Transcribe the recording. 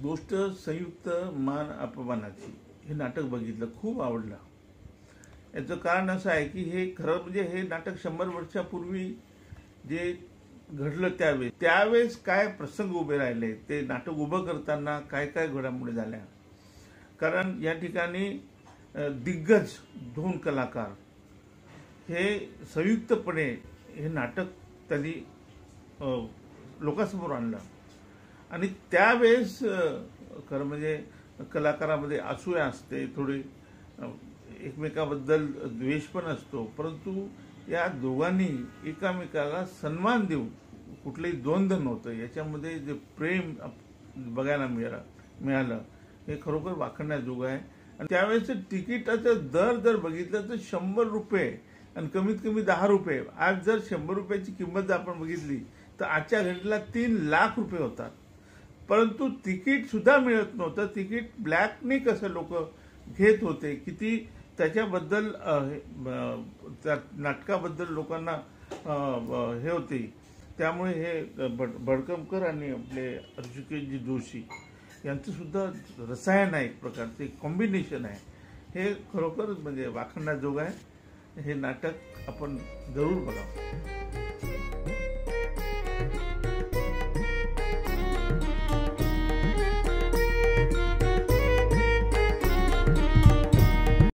गोष्ट संयुक्त मान अपमानाची हे नाटक बघितलं, खूप आवडलं. याचं कारण असं आहे की हे खरं म्हणजे हे नाटक 100 वर्षापूर्वी जे घडलं त्यावेळेस काय प्रसंग उभे राहिले, ते नाटक उभं करताना काय काय घडामोडी झाल्या. कारण या ठिकाणी दिग्गज 2 कलाकार हे संयुक्तपणे हे नाटक त्यांनी लोकांसमोर आणलं. आणि त्यावेळेस खरं म्हणजे कलाकारामध्ये असूया असते, थोडी एकमेकाबद्दल द्वेष पण असतो, परंतु या दोघांनी एकामेकाला सन्मान देऊन कुठलंही द्वंद्व नव्हतं, याच्यामध्ये जे प्रेम बघायला मिळालं हे खरोखर वाखाणण्याजोगं आहे. आणि त्यावेळेचं तिकिटाचं दर जर बघितलं तर 100 रुपये आणि कमीत कमी 10 रुपये. आज जर 100 रुपयाची किंमत जर आपण बघितली तर आजच्या घडीला 3 लाख रुपये होतात. परंतु तिकीट सुद्धा मिळत नव्हतं. तिकीट ब्लॅकने कसं लोक घेत होते, किती त्याच्याबद्दल त्या नाटकाबद्दल लोकांना हे होते. त्यामुळे हे भडकमकर आणि आपले ऋषिकेशजी जोशी यांचं सुद्धा रसायन आहे, एक प्रकारचे कॉम्बिनेशन आहे. हे खरोखर म्हणजे वाखाणण्याजोगं आहे. हे नाटक आपण जरूर बघावं.